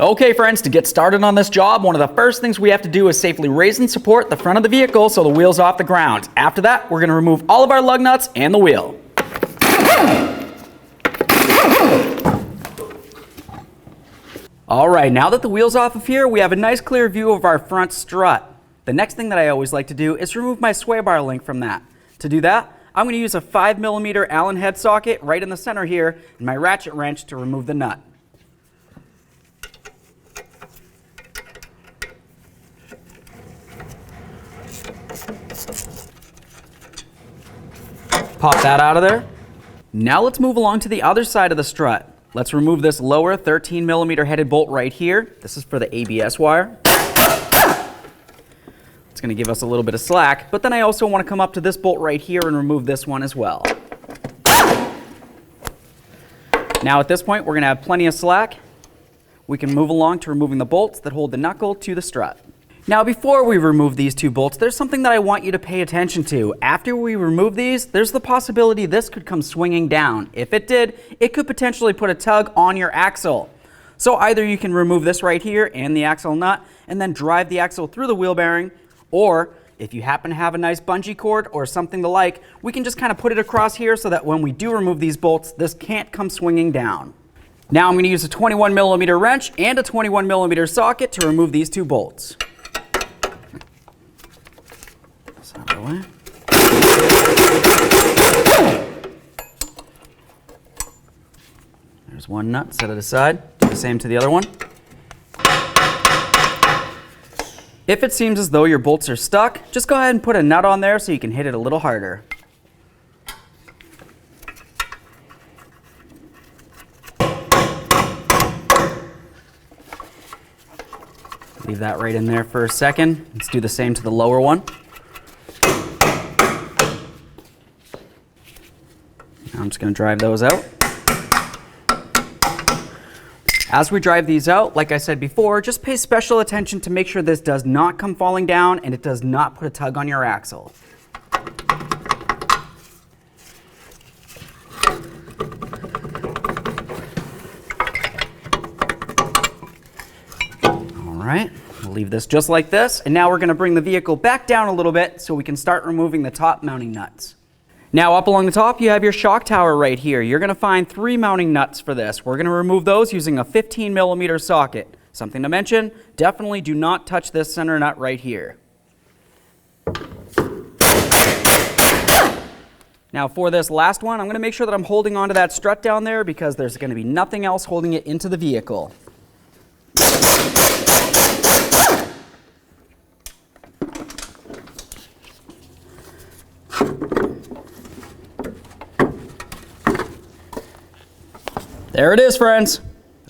Okay friends, to get started on this job, one of the first things we have to do is safely raise and support the front of the vehicle so the wheel's off the ground. After that, we're going to remove all of our lug nuts and the wheel. Alright, now that the wheel's off of here, we have a nice clear view of our front strut. The next thing that I always like to do is remove my sway bar link from that. To do that, I'm going to use a 5mm Allen head socket right in the center here and my ratchet wrench to remove the nut. Pop that out of there. Now let's move along to the other side of the strut. Let's remove this lower 13mm headed bolt right here. This is for the ABS wire. It's going to give us a little bit of slack, but then I also want to come up to this bolt right here and remove this one as well. Now at this point, we're going to have plenty of slack. We can move along to removing the bolts that hold the knuckle to the strut. Now before we remove these two bolts, there's something that I want you to pay attention to. After we remove these, there's the possibility this could come swinging down. If it did, it could potentially put a tug on your axle. So either you can remove this right here and the axle nut and then drive the axle through the wheel bearing, or if you happen to have a nice bungee cord or something the like, we can just kind of put it across here so that when we do remove these bolts, this can't come swinging down. Now I'm going to use a 21mm wrench and a 21mm socket to remove these two bolts. Out of the way. There's one nut, set it aside. Do the same to the other one. If it seems as though your bolts are stuck, just go ahead and put a nut on there so you can hit it a little harder. Leave that right in there for a second. Let's do the same to the lower one. I'm just going to drive those out. As we drive these out, like I said before, just pay special attention to make sure this does not come falling down and it does not put a tug on your axle. Alright, we'll leave this just like this, and now we're going to bring the vehicle back down a little bit so we can start removing the top mounting nuts. Now up along the top you have your shock tower right here. You're going to find 3 mounting nuts for this. We're going to remove those using a 15mm socket. Something to mention, definitely do not touch this center nut right here. Now for this last one, I'm going to make sure that I'm holding onto that strut down there because there's going to be nothing else holding it into the vehicle. There it is, friends.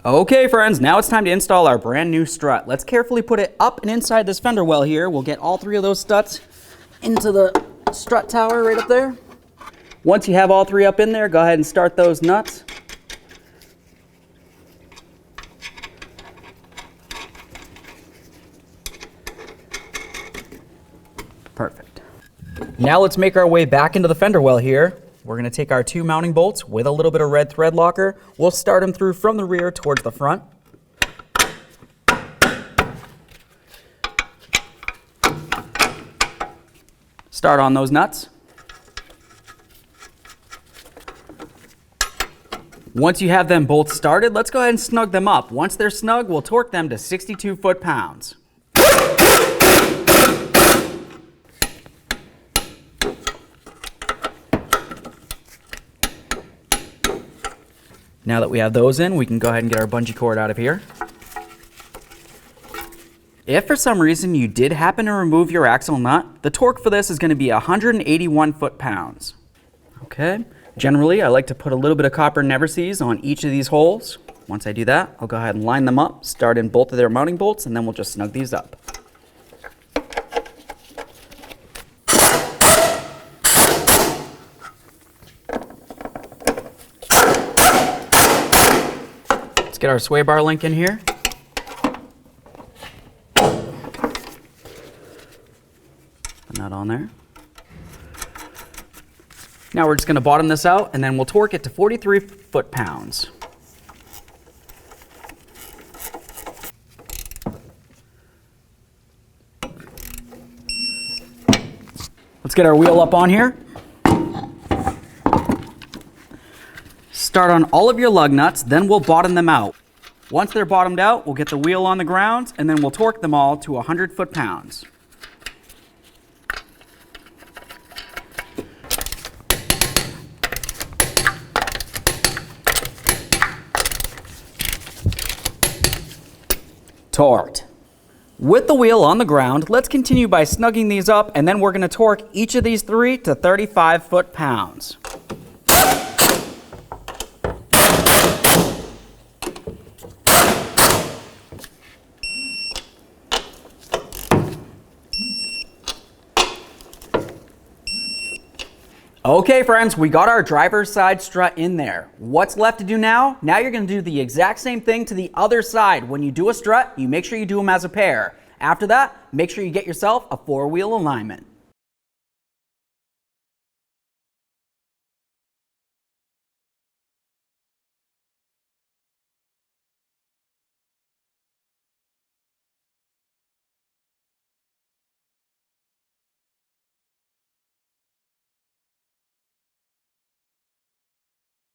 Okay, friends, now it's time to install our brand new strut. Let's carefully put it up and inside this fender well here. We'll get all 3 of those struts into the strut tower right up there. Once you have all 3 up in there, go ahead and start those nuts. Perfect. Now let's make our way back into the fender well here. We're going to take our 2 mounting bolts with a little bit of red thread locker. We'll start them through from the rear towards the front. Start on those nuts. Once you have them both started, let's go ahead and snug them up. Once they're snug, we'll torque them to 62 foot-pounds. Now that we have those in, we can go ahead and get our bungee cord out of here. If for some reason you did happen to remove your axle nut, the torque for this is going to be 181 foot-pounds. Okay, generally I like to put a little bit of copper never-sees on each of these holes. Once I do that, I'll go ahead and line them up, start in both of their mounting bolts, and then we'll just snug these up. Let's get our sway bar link in here. Put that on there. Now we're just going to bottom this out and then we'll torque it to 43 foot-pounds. Let's get our wheel up on here. Start on all of your lug nuts, then we'll bottom them out. Once they're bottomed out, we'll get the wheel on the ground, and then we'll torque them all to 100 foot-pounds. Torqued. With the wheel on the ground, let's continue by snugging these up, and then we're going to torque each of these 3 to 35 foot-pounds. Okay friends, we got our driver's side strut in there. What's left to do now? Now you're going to do the exact same thing to the other side. When you do a strut, you make sure you do them as a pair. After that, make sure you get yourself a 4-wheel alignment.